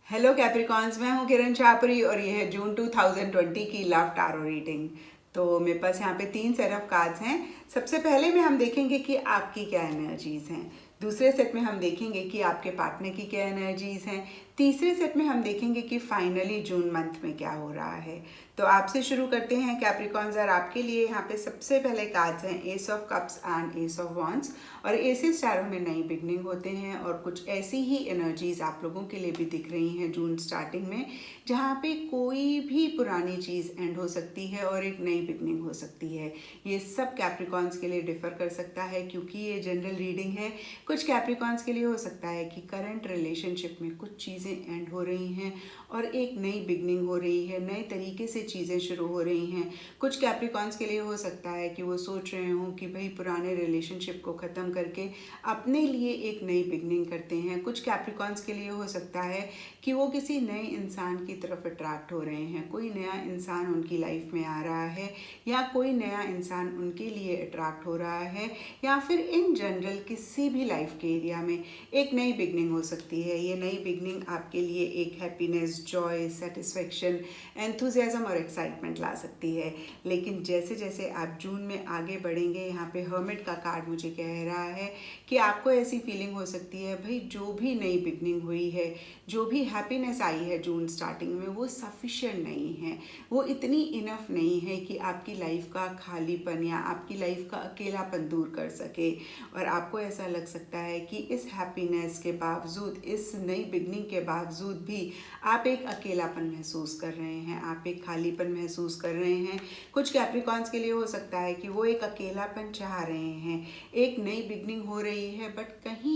Hello Capricorns, मैं हूँ किरण छापरी और ये है जून 2020 की लव टारो रीडिंग। तो मेरे पास यहाँ पे 3 सेट ऑफ कार्ड्स हैं। सबसे पहले में हम देखेंगे कि आपकी क्या एनर्जीज हैं। दूसरे सेट में हम देखेंगे कि आपके पार्टनर की क्या एनर्जीज हैं। तीसरे सेट में हम देखेंगे कि फाइनली जून मंथ में क्या हो रहा है। तो आपसे शुरू करते हैं कैप्रिकॉन्स, और आपके लिए यहाँ पे सबसे पहले कार्ड्स हैं S of cups and S of wands. और एसेस टैरो में नई बिगनिंग होते हैं और कुछ ऐसी ही एनर्जीज आप लोगों के लिए भी दिख रही हैं जून स्टार्टिंग में, जहाँ पे कोई भी पुरानी चीज़ एंड हो सकती है और एक नई बिगनिंग हो सकती है। ये सब कैप्रिकॉन्स के लिए डिफर कर सकता है क्योंकि ये जनरल रीडिंग है। कुछ कैप्रिकॉन्स के लिए हो सकता है कि करंट रिलेशनशिप में कुछ चीज़ें एंड हो रही हैं और एक नई बिगनिंग हो रही है, नए तरीके से चीज़ें शुरू हो रही हैं। कुछ कैप्रिकॉन्स के लिए हो सकता है कि वो सोच रहे हों कि भाई पुराने रिलेशनशिप को ख़त्म करके अपने लिए एक नई बिगनिंग करते हैं। कुछ कैप्रिकॉन्स के लिए हो सकता है कि वो किसी नए इंसान की तरफ अट्रैक्ट हो रहे हैं, कोई नया इंसान उनकी लाइफ में आ रहा है या कोई नया इंसान उनके लिए अट्रैक्ट हो रहा है, या फिर इन जनरल किसी भी लाइफ के एरिया में एक नई बिगनिंग हो सकती है। ये नई बिगनिंग आपके लिए एक हैप्पीनेस, जॉय, सेटिस्फेक्शन, एंथुजियाज्म और एक्साइटमेंट ला सकती है। लेकिन जैसे जैसे आप जून में आगे बढ़ेंगे, यहाँ पे हर्मिट का कार्ड मुझे कह रहा है कि आपको ऐसी फीलिंग हो सकती है भाई जो भी नई बिगनिंग हुई है, जो भी हैप्पीनेस आई है जून स्टार्टिंग में, वो सफिशिएंट नहीं है, वो इतनी इनफ नहीं है कि आपकी लाइफ का खालीपन या आपकी लाइफ का अकेलापन दूर कर सके। और आपको ऐसा लग सकता है कि इस हैप्पीनेस के बावजूद, इस नई बिगनिंग के बावजूद भी आप एक अकेलापन महसूस कर रहे हैं, आप एक खालीपन महसूस कर रहे हैं। कुछ कैप्रिकॉन्स के लिए हो सकता है कि वो एक अकेलापन चाह रहे हैं, एक नई बिगनिंग हो रही है बट कहीं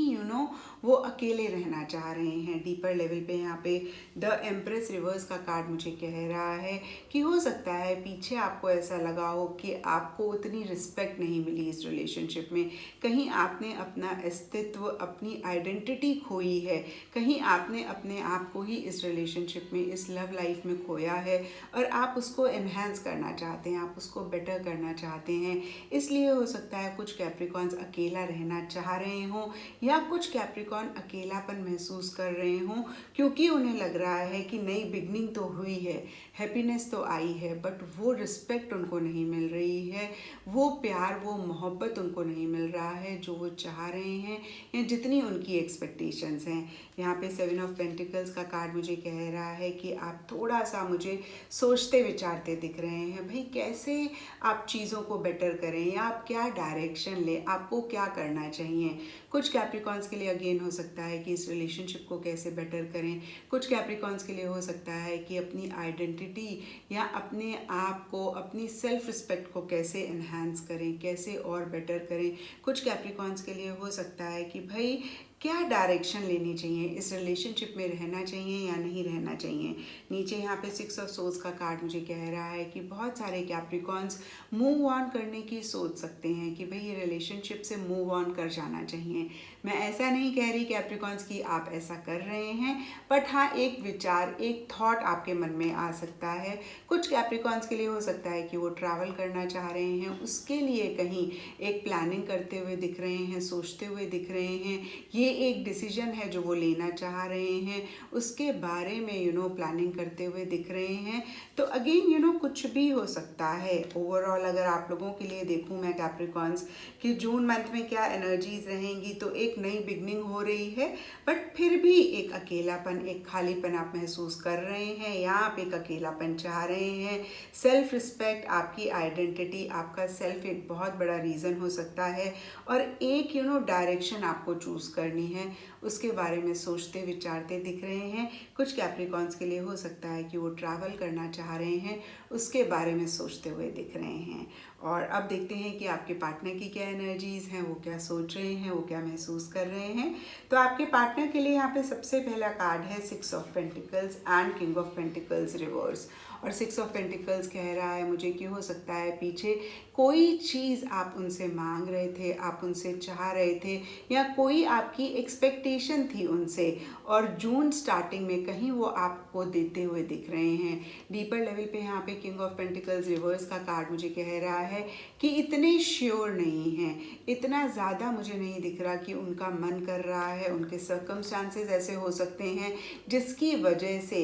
वो अकेले रहना चाह रहे हैं डीपर लेवल पे। यहाँ पे द एम्प्रेस रिवर्स का कार्ड मुझे कह रहा है कि हो सकता है पीछे आपको ऐसा लगा हो कि आपको उतनी रिस्पेक्ट नहीं मिली इस रिलेशनशिप में, कहीं आपने अपना अस्तित्व, अपनी आइडेंटिटी खोई है, कहीं आपने अपने आप को ही इस रिलेशनशिप में, इस लव लाइफ में खोया है और आप उसको एनहेंस करना चाहते हैं, आप उसको बेटर करना चाहते हैं। इसलिए हो सकता है कुछ कैप्रिकॉन्स अकेला रहना चाह रहे हों या कुछ कैप्रिकॉन अकेलापन महसूस कर रहे हों क्योंकि उन्हें लग रहा है कि नई बिगनिंग तो हुई है, हैप्पीनेस तो आई है, बट वो रिस्पेक्ट उनको नहीं मिल रही है, वो प्यार, वो मोहब्बत उनको नहीं मिल रहा है जो वो चाह रहे हैं या जितनी उनकी एक्सपेक्टेशंस हैं। यहाँ पे 7 ऑफ पेंटिकल्स का कार्ड मुझे कह रहा है कि आप थोड़ा सा मुझे सोचते विचारते दिख रहे हैं भाई कैसे आप चीज़ों को बेटर करें या आप क्या डायरेक्शन लें, आपको क्या करना चाहिए। कुछ कैप्रिकॉन्स के लिए अगेन हो सकता है कि इस रिलेशनशिप को कैसे बेटर करें। कुछ कैप्रिकॉन्स के लिए हो सकता है कि अपनी आइडेंटिटी या अपने आप को, अपनी सेल्फ रिस्पेक्ट को कैसे एनहांस करें, कैसे और बेटर करें। कुछ कैप्रिकॉन्स के लिए हो सकता है कि भाई क्या डायरेक्शन लेनी चाहिए, इस रिलेशनशिप में रहना चाहिए या नहीं रहना चाहिए। नीचे यहाँ पे 6 ऑफ सोल्स का कार्ड मुझे कह रहा है कि बहुत सारे कैप्रिकॉन्स मूव ऑन करने की सोच सकते हैं कि भाई ये रिलेशनशिप से मूव ऑन कर जाना चाहिए। मैं ऐसा नहीं कह रही कैप्रिकॉन्स कि आप ऐसा कर रहे हैं, बट हाँ एक विचार, एक थॉट आपके मन में आ सकता है। कुछ कैप्रिकॉन्स के लिए हो सकता है कि वो ट्रैवल करना चाह रहे हैं, उसके लिए कहीं एक प्लानिंग करते हुए दिख रहे हैं, सोचते हुए दिख रहे हैं। ये एक डिसीजन है जो वो लेना चाह रहे हैं, उसके बारे में प्लानिंग करते हुए दिख रहे हैं। तो अगेन कुछ भी हो सकता है। ओवरऑल अगर आप लोगों के लिए देखूं मैं कैप्रिकॉन्स कि जून मंथ में क्या एनर्जीज रहेंगी, तो एक नई बिगनिंग हो रही है बट फिर भी एक अकेलापन, एक खालीपन आप महसूस कर रहे हैं या आप एक अकेलापन चाह रहे हैं। सेल्फ रिस्पेक्ट, आपकी आइडेंटिटी, आपका सेल्फ एक बहुत बड़ा रीज़न हो सकता है और एक डायरेक्शन आपको चूज़ करनी है, उसके बारे में सोचते विचारते दिख रहे हैं। कुछ कैप्रिकॉन्स के लिए हो सकता है कि वो ट्रैवल करना चाह रहे हैं, उसके बारे में सोचते हुए दिख रहे हैं। और अब देखते हैं कि आपके पार्टनर की क्या एनर्जीज हैं, वो क्या सोच रहे हैं, वो क्या महसूस कर रहे हैं। तो आपके पार्टनर के लिए यहाँ पे सबसे पहला कार्ड है 6 of pentacles and king of pentacles reverse. और 6 ऑफ पेंटिकल्स कह रहा है मुझे कि हो सकता है पीछे कोई चीज़ आप उनसे मांग रहे थे, आप उनसे चाह रहे थे, या कोई आपकी एक्सपेक्टेशन थी उनसे, और जून स्टार्टिंग में कहीं वो आपको देते हुए दिख रहे हैं। डीपर लेवल पे यहाँ पे किंग ऑफ पेंटिकल्स रिवर्स का कार्ड मुझे कह रहा है कि इतने श्योर नहीं हैं, इतना ज़्यादा मुझे नहीं दिख रहा कि उनका मन कर रहा है। उनके सर्कमस्टांसेस ऐसे हो सकते हैं जिसकी वजह से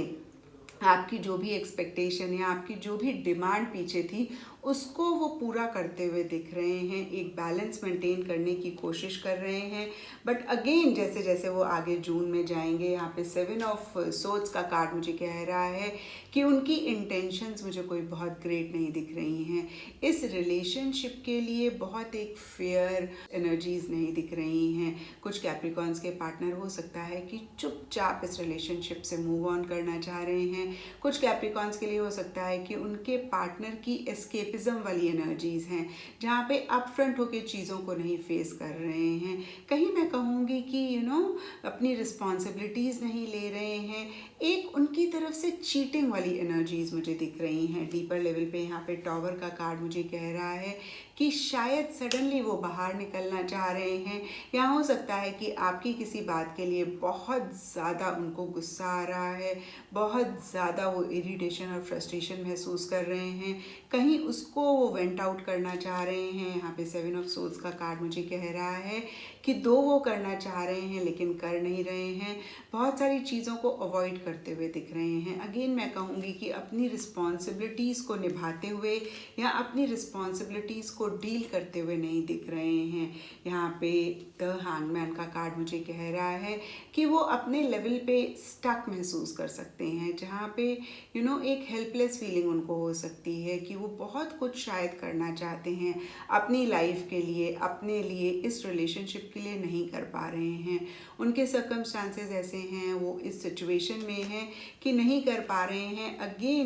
आपकी जो भी एक्सपेक्टेशन या आपकी जो भी डिमांड पीछे थी उसको वो पूरा करते हुए दिख रहे हैं, एक बैलेंस मेंटेन करने की कोशिश कर रहे हैं। बट अगेन जैसे जैसे वो आगे जून में जाएंगे, यहाँ पे 7 ऑफ सोर्ड्स का कार्ड मुझे कह रहा है कि उनकी इंटेंशंस मुझे कोई बहुत ग्रेट नहीं दिख रही हैं। इस रिलेशनशिप के लिए बहुत एक फेयर एनर्जीज नहीं दिख रही हैं। कुछ कैप्रिकॉर्न्स के पार्टनर हो सकता है कि चुपचाप इस रिलेशनशिप से मूव ऑन करना चाह रहे हैं। कुछ कैप्रिकॉर्न्स के लिए हो सकता है कि उनके पार्टनर की एस्केपिज्म वाली एनर्जीज हैं, जहाँ पे अपफ्रंट होके चीज़ों को नहीं फेस कर रहे हैं। कहीं मैं कहूँगी कि अपनी रिस्पॉन्सिबिलिटीज़ नहीं ले रहे हैं। एक उनकी तरफ से चीटिंग वाली एनर्जीज मुझे दिख रही हैं। डीपर लेवल पे यहाँ पे टॉवर का कार्ड मुझे कह रहा है कि शायद सडनली वो बाहर निकलना चाह रहे हैं, या हो सकता है कि आपकी किसी बात के लिए बहुत ज़्यादा उनको गुस्सा आ रहा है, बहुत ज़्यादा वो इरिटेशन और फ्रस्ट्रेशन महसूस कर रहे हैं, कहीं उसको वो वेंट आउट करना चाह रहे हैं। यहाँ पे 7 ऑफ सोर्ड्स का कार्ड मुझे कह रहा है कि दो वो करना चाह रहे हैं लेकिन कर नहीं रहे हैं, बहुत सारी चीज़ों को अवॉइड करते हुए दिख रहे हैं। अगेन मैं कहूँगी कि अपनी रिस्पॉन्सिबिलिटीज़ को निभाते हुए या अपनी रिस्पॉन्सिबिलिटीज़ को डील करते हुए नहीं दिख रहे हैं। यहाँ पे द हैंगमैन का कार्ड मुझे कह रहा है कि वो अपने लेवल पे स्टक महसूस कर सकते हैं, जहाँ पे एक हेल्पलेस फीलिंग उनको हो सकती है कि वो बहुत कुछ शायद करना चाहते हैं अपनी लाइफ के लिए, अपने लिए, इस रिलेशनशिप के लिए नहीं कर पा रहे हैं। उनके सर्कमस्टांसेस ऐसे हैं, वो इस सिचुएशन में हैं कि नहीं कर पा रहे हैं। अगेन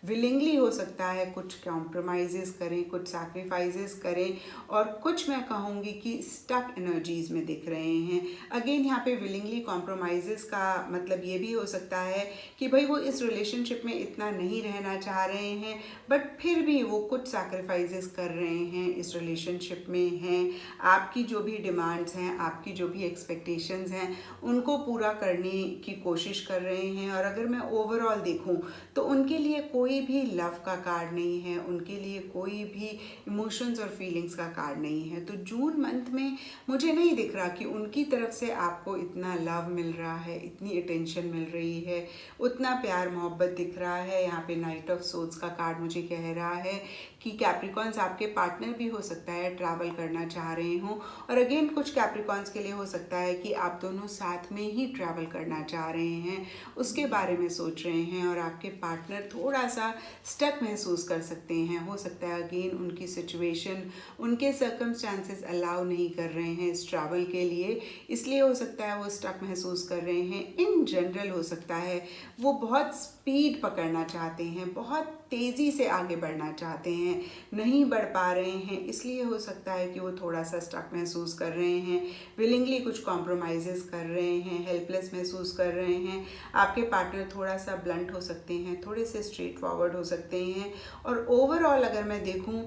विलिंगली हो सकता है कुछ कॉम्प्रोमाइज़ेस करें, कुछ सैक्रिफाइसेस करें, और कुछ मैं कहूँगी कि स्टक एनर्जीज में दिख रहे हैं। अगेन यहाँ पे विलिंगली कॉम्प्रोमाइज़ेस का मतलब ये भी हो सकता है कि भाई वो इस रिलेशनशिप में इतना नहीं रहना चाह रहे हैं, बट फिर भी वो कुछ सैक्रिफाइसेस कर रहे हैं, इस रिलेशनशिप में हैं। आपकी जो भी डिमांड्स हैं, आपकी जो भी एक्सपेक्टेशंस हैं, उनको पूरा करने की कोशिश कर रहे हैं। और अगर मैं ओवरऑल देखूं तो उनके लिए कोई भी लव का कार्ड नहीं है, उनके लिए कोई भी इमोशंस और फीलिंग्स का कार्ड नहीं है। तो जून मंथ में मुझे नहीं दिख रहा कि उनकी तरफ से आपको इतना लव मिल रहा है, इतनी अटेंशन मिल रही है, उतना प्यार मोहब्बत दिख रहा है। यहाँ पे नाइट ऑफ सोर्ड्स का कार्ड मुझे कह रहा है कि कैप्रिकॉर्न्स आपके पार्टनर भी हो सकता है ट्रैवल करना चाह रहे हों, और अगेन कुछ कैप्रिकॉर्न्स के लिए हो सकता है कि आप दोनों साथ में ही ट्रैवल करना चाह रहे हैं, उसके बारे में सोच रहे हैं, और आपके पार्टनर थोड़ा सा स्टक महसूस कर सकते हैं। हो सकता है अगेन उनकी सिचुएशन, उनके सर्कमस्टांसेस अलाउ नहीं कर रहे हैं इस ट्रैवल के लिए, इसलिए हो सकता है वो स्टक महसूस कर रहे हैं। इन जनरल हो सकता है वो बहुत स्पीड पकड़ना चाहते हैं, बहुत तेज़ी से आगे बढ़ना चाहते हैं, नहीं बढ़ पा रहे हैं, इसलिए हो सकता है कि वो थोड़ा सा स्टक महसूस कर रहे हैं, विलिंगली कुछ कॉम्प्रोमाइज़ेस कर रहे हैं, हेल्पलेस महसूस कर रहे हैं। आपके पार्टनर थोड़ा सा ब्लंट हो सकते हैं, थोड़े से स्ट्रेट फॉरवर्ड हो सकते हैं। और ओवरऑल अगर मैं देखूं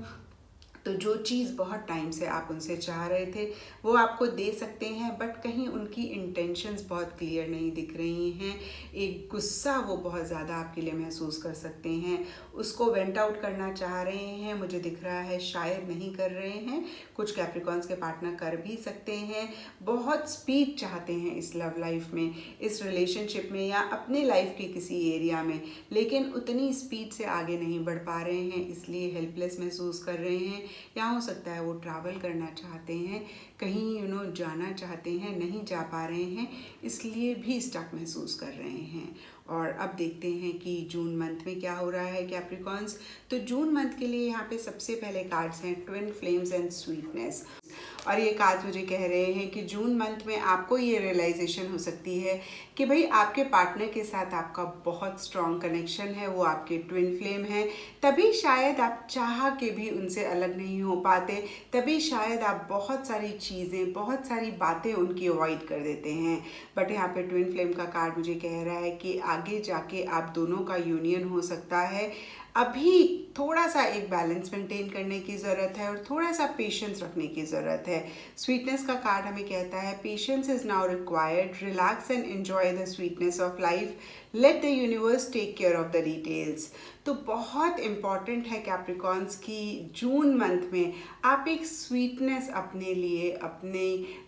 तो जो चीज़ बहुत टाइम से आप उनसे चाह रहे थे वो आपको दे सकते हैं, बट कहीं उनकी इंटेंशंस बहुत क्लियर नहीं दिख रही हैं। एक गुस्सा वो बहुत ज़्यादा आपके लिए महसूस कर सकते हैं, उसको वेंट आउट करना चाह रहे हैं, मुझे दिख रहा है शायद नहीं कर रहे हैं, कुछ कैप्रिकॉर्न्स के पार्टनर कर भी सकते हैं। बहुत स्पीड चाहते हैं इस लव लाइफ में, इस रिलेशनशिप में, या अपने लाइफ के किसी एरिया में, लेकिन उतनी स्पीड से आगे नहीं बढ़ पा रहे हैं, इसलिए हेल्पलेस महसूस कर रहे हैं। या हो सकता है वो ट्रैवल करना चाहते हैं, कहीं जाना चाहते हैं, नहीं जा पा रहे हैं, इसलिए भी स्टक महसूस कर रहे हैं। और अब देखते हैं कि जून मंथ में क्या हो रहा है कैप्रिकॉर्न्स। तो जून मंथ के लिए यहाँ पे सबसे पहले कार्ड्स हैं ट्विन फ्लेम्स एंड स्वीटनेस। और ये कार्ड्स मुझे कह रहे हैं कि जून मंथ में आपको ये रियलाइजेशन हो सकती है कि भाई आपके पार्टनर के साथ आपका बहुत स्ट्रॉन्ग कनेक्शन है, वो आपके ट्विन फ्लेम हैं, तभी शायद आप चाह के भी उनसे अलग नहीं हो पाते, तभी शायद आप बहुत सारी चीज़ें, बहुत सारी बातें उनकी अवॉइड कर देते हैं। बट यहाँ पे ट्विन फ्लेम का कार्ड मुझे कह रहा है कि आगे जाके आप दोनों का यूनियन हो सकता है। अभी थोड़ा सा एक बैलेंस मेंटेन करने की ज़रूरत है और थोड़ा सा पेशेंस रखने की ज़रूरत है। स्वीटनेस का कार्ड हमें कहता है patience is now required, relax and enjoy the sweetness of life, let the universe take care of the details. तो बहुत इम्पॉर्टेंट है कैप्रिकॉन्स की जून मंथ में आप एक स्वीटनेस अपने लिए, अपने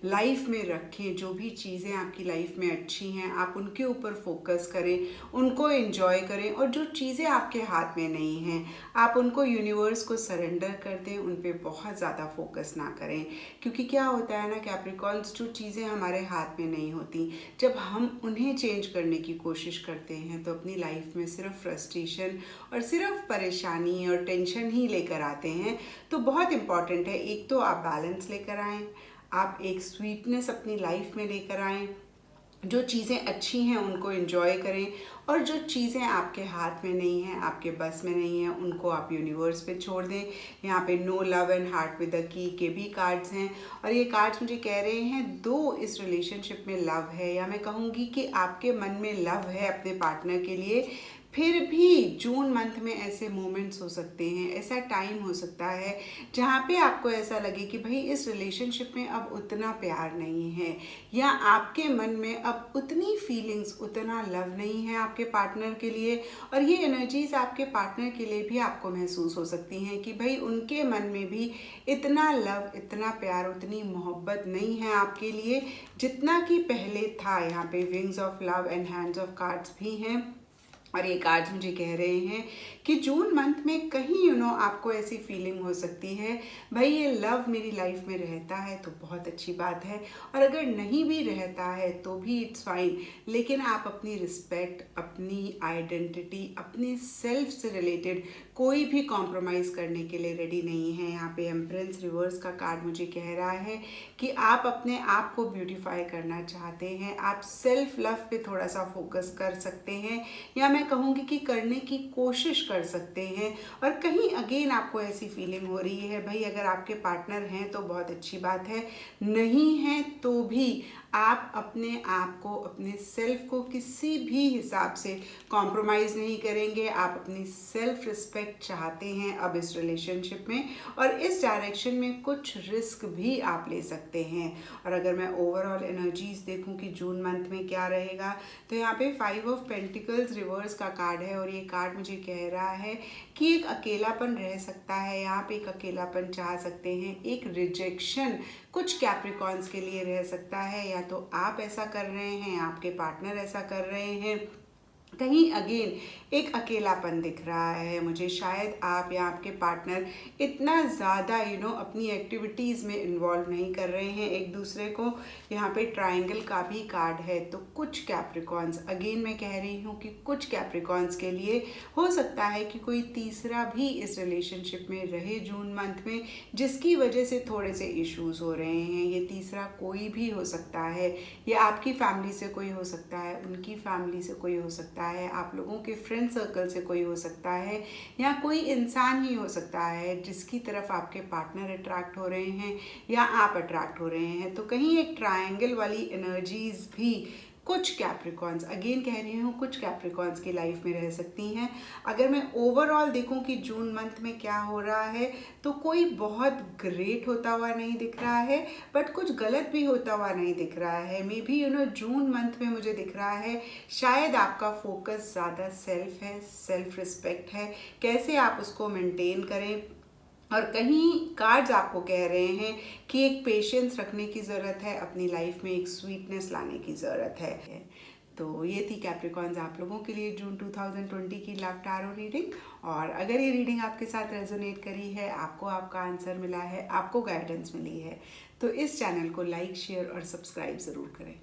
लाइफ में रखें। जो भी चीज़ें आपकी लाइफ में अच्छी हैं आप उनके ऊपर फोकस करें, उनको एंजॉय करें, और जो चीज़ें आपके हाथ में नहीं हैं आप उनको यूनिवर्स को सरेंडर कर दें, उन पे बहुत ज़्यादा फोकस ना करें। क्योंकि क्या होता है ना कैप्रिकॉन्स, जो चीज़ें हमारे हाथ में नहीं होती जब हम उन्हें चेंज करने की कोशिश करते हैं तो अपनी लाइफ में सिर्फ फ्रस्ट्रेशन और सिर्फ परेशानी और टेंशन ही लेकर आते हैं। तो बहुत इम्पॉर्टेंट है, एक तो आप बैलेंस लेकर आएँ, आप एक स्वीटनेस अपनी लाइफ में लेकर आएँ, जो चीज़ें अच्छी हैं उनको एंजॉय करें, और जो चीज़ें आपके हाथ में नहीं हैं, आपके बस में नहीं हैं, उनको आप यूनिवर्स पे छोड़ दें। यहाँ पे no love and heart with the की के भी कार्ड्स हैं, और ये कार्ड्स मुझे कह रहे हैं दो इस रिलेशनशिप में लव है, या मैं कहूँगी कि आपके मन में लव है अपने पार्टनर के लिए, फिर भी जून मंथ में ऐसे मोमेंट्स हो सकते हैं, ऐसा टाइम हो सकता है जहाँ पे आपको ऐसा लगे कि भाई इस रिलेशनशिप में अब उतना प्यार नहीं है, या आपके मन में अब उतनी फीलिंग्स, उतना लव नहीं है आपके पार्टनर के लिए। और ये एनर्जीज आपके पार्टनर के लिए भी आपको महसूस हो सकती हैं कि भाई उनके मन में भी इतना लव, इतना प्यार, उतनी मोहब्बत नहीं है आपके लिए जितना कि पहले था। यहाँ पे wings of love and hands of cards भी हैं, और ये कार्ड्स मुझे कह रहे हैं कि जून मंथ में कहीं आपको ऐसी फीलिंग हो सकती है भाई ये लव मेरी लाइफ में रहता है तो बहुत अच्छी बात है, और अगर नहीं भी रहता है तो भी इट्स फाइन, लेकिन आप अपनी रिस्पेक्ट, अपनी आइडेंटिटी, अपने सेल्फ से रिलेटेड कोई भी कॉम्प्रोमाइज़ करने के लिए रेडी नहीं है। यहाँ पे एम्प्रेस रिवर्स का कार्ड मुझे कह रहा है कि आप अपने आप को ब्यूटीफाई करना चाहते हैं, आप सेल्फ लव पे थोड़ा सा फोकस कर सकते हैं, या मैं कहूँगी कि करने की कोशिश कर सकते हैं। और कहीं अगेन आपको ऐसी फीलिंग हो रही है भाई अगर आपके पार्टनर हैं तो बहुत अच्छी बात है, नहीं है तो भी आप अपने आप को, अपने सेल्फ को किसी भी हिसाब से कॉम्प्रोमाइज़ नहीं करेंगे। आप अपनी सेल्फ रिस्पेक्ट चाहते हैं अब इस रिलेशनशिप में, और इस डायरेक्शन में कुछ रिस्क भी आप ले सकते हैं। और अगर मैं ओवरऑल एनर्जीज देखूं कि जून मंथ में क्या रहेगा, तो यहाँ पे 5 ऑफ पेंटिकल्स रिवर्स का कार्ड है, और ये कार्ड मुझे कह रहा है कि एक अकेलापन रह सकता है, आप एक अकेलापन चाह सकते हैं, एक रिजेक्शन कुछ कैप्रिकॉन्स के लिए रह सकता है, या तो आप ऐसा कर रहे हैं, आपके पार्टनर ऐसा कर रहे हैं। कहीं अगेन एक अकेलापन दिख रहा है मुझे, शायद आप या आपके पार्टनर इतना ज़्यादा अपनी एक्टिविटीज़ में इन्वॉल्व नहीं कर रहे हैं एक दूसरे को। यहाँ पे ट्रायंगल का भी कार्ड है, तो कुछ कैप्रिकॉन्स, अगेन मैं कह रही हूँ कि कुछ कैप्रिकॉन्स के लिए हो सकता है कि कोई तीसरा भी इस रिलेशनशिप में रहे जून मंथ में, जिसकी वजह से थोड़े से इश्यूज़ हो रहे हैं। ये तीसरा कोई भी हो सकता है, ये आपकी फैमिली से कोई हो सकता है, उनकी फैमिली से कोई हो सकता है, आप लोगों के फ्रेंड सर्कल से कोई हो सकता है, या कोई इंसान ही हो सकता है जिसकी तरफ आपके पार्टनर अट्रैक्ट हो रहे हैं या आप अट्रैक्ट हो रहे हैं। तो कहीं एक ट्रायंगल वाली एनर्जीज भी कुछ कैप्रिकॉन्स, अगेन कह रही हूँ, कुछ कैप्रिकॉन्स की लाइफ में रह सकती हैं। अगर मैं ओवरऑल देखूँ कि जून मंथ में क्या हो रहा है, तो कोई बहुत ग्रेट होता हुआ नहीं दिख रहा है, बट कुछ गलत भी होता हुआ नहीं दिख रहा है। मे बी जून मंथ में मुझे दिख रहा है शायद आपका फोकस ज़्यादा सेल्फ है, सेल्फ रिस्पेक्ट है, कैसे आप उसको मेंटेन करें। और कहीं कार्ड्स आपको कह रहे हैं कि एक पेशेंस रखने की ज़रूरत है, अपनी लाइफ में एक स्वीटनेस लाने की ज़रूरत है। तो ये थी कैप्रिकॉन्स आप लोगों के लिए जून 2020 की लव टैरो रीडिंग। और अगर ये रीडिंग आपके साथ रेजोनेट करी है, आपको आपका आंसर मिला है, आपको गाइडेंस मिली है, तो इस चैनल को लाइक, शेयर और सब्सक्राइब ज़रूर करें।